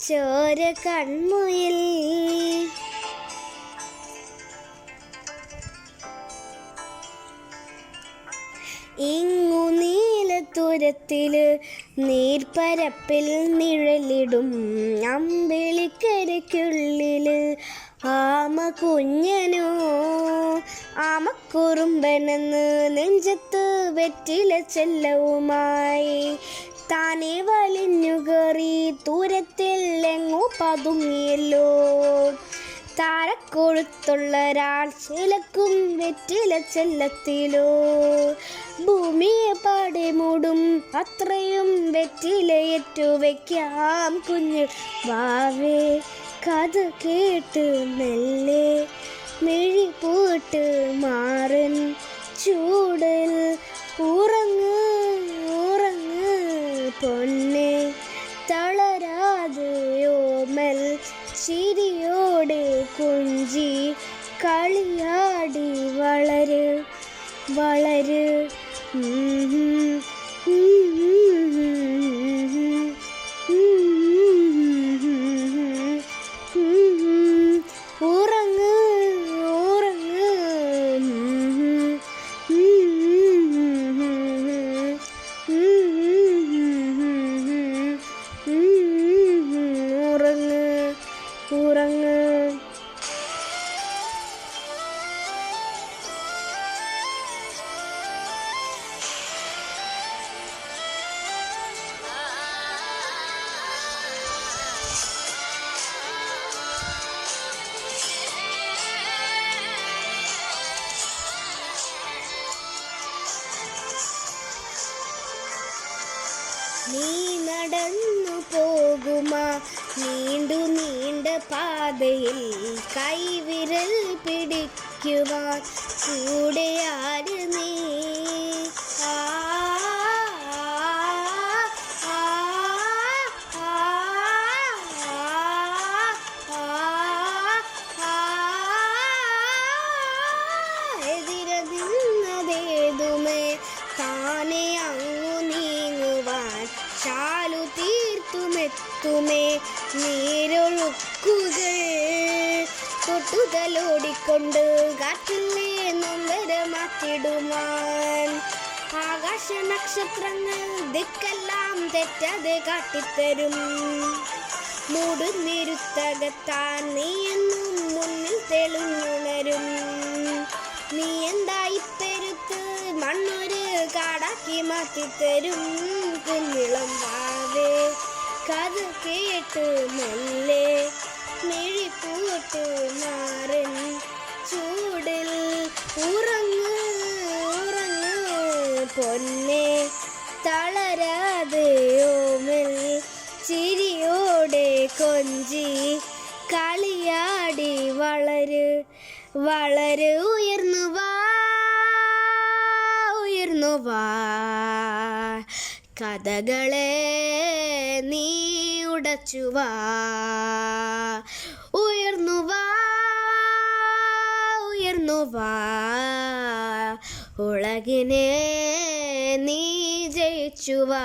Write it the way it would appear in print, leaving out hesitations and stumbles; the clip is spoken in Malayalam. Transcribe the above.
ചോര കൺമുയിൽ ഇങ്ങു നീലത്തുരത്തില് നീർപ്പരപ്പിൽ നിഴലിടും അമ്പിളിക്കരയ്ക്കുള്ളില് ആമ കുഞ്ഞനോ ആമക്കുറുമ്പനെന്ന് നെഞ്ചത്ത് വെറ്റില ചെല്ലവുമായി താനെ വലിഞ്ഞു കയറി ദൂരത്തിൽ എങ്ങോ പതുങ്ങിയല്ലോ. താരക്കൊഴുത്തുള്ളൊരാൾ ചിലക്കും വെറ്റില ചെല്ലത്തിലോ. ഭൂമിയെ പാടെ മൂടും അത്രയും വെറ്റിലയേറ്റു വയ്ക്കാം കുഞ്ഞ് വാവേ. കഥ കേട്ട് മെല്ലെ മിഴി പൂട്ട് മാറൻ ചൂടൽ ഉറങ്ങ് ഉറങ്ങ് പൊന്നെ തളരാതെയോമൽ ചിരിയോടെ കുഞ്ചി കളിയാടി വളര് വളര്. ഉറങ്ങ് ഉറങ്ങ് ഉറങ്ങ് ഉറങ്ങ്. നീ നടന്നു പോകുമാ നീണ്ടു നീണ്ട പാതയിൽ കൈവിരൽ പിടിക്കുവാൻ കൂടെയാര് നീ. ആ എതിരെ നിന്നതേതുമേ താനെ അങ്ങു നീങ്ങുവാൻ ചാലു തീർത്തുമെത്തുമേ നീരൊഴുക്കുകൾ തൊട്ടുതലോടിക്കൊണ്ട് കാറ്റിലെ നൊമ്പരമാറ്റിടുവാൻ. ആകാശ നക്ഷത്രങ്ങൾ ദിക്കെല്ലാം തെറ്റാതെ കാട്ടിത്തരും. മൂടുന്നിരുത്തകത്താൻ നീ എന്നും മുന്നിൽ തെളിഞ്ഞുണരും. നീ എന്തായി പെരുത്ത് മണ്ണൊരു കാടാക്കി മാറ്റിത്തരും കുഞ്ഞിളം വാവേ. കഥ കേട്ട് മെല്ലെ മിഴിപ്പൂട്ട് മാറൻ ചൂടിൽ ഉറങ്ങ് ഉറങ്ങ് പൊന്നെ തളരാതെയോമൽ ചിരിയോടെ കൊഞ്ചി കളിയാടി വളര് വളര്. ഉയർന്നു വാ ഉയർന്നു വാ കഥകളെ നീ ഉടച്ചു വാ. ഉയർന്നു വാ ഉയർന്നു വാ ഉലകിനെ നീ ജയിച്ചു വാ.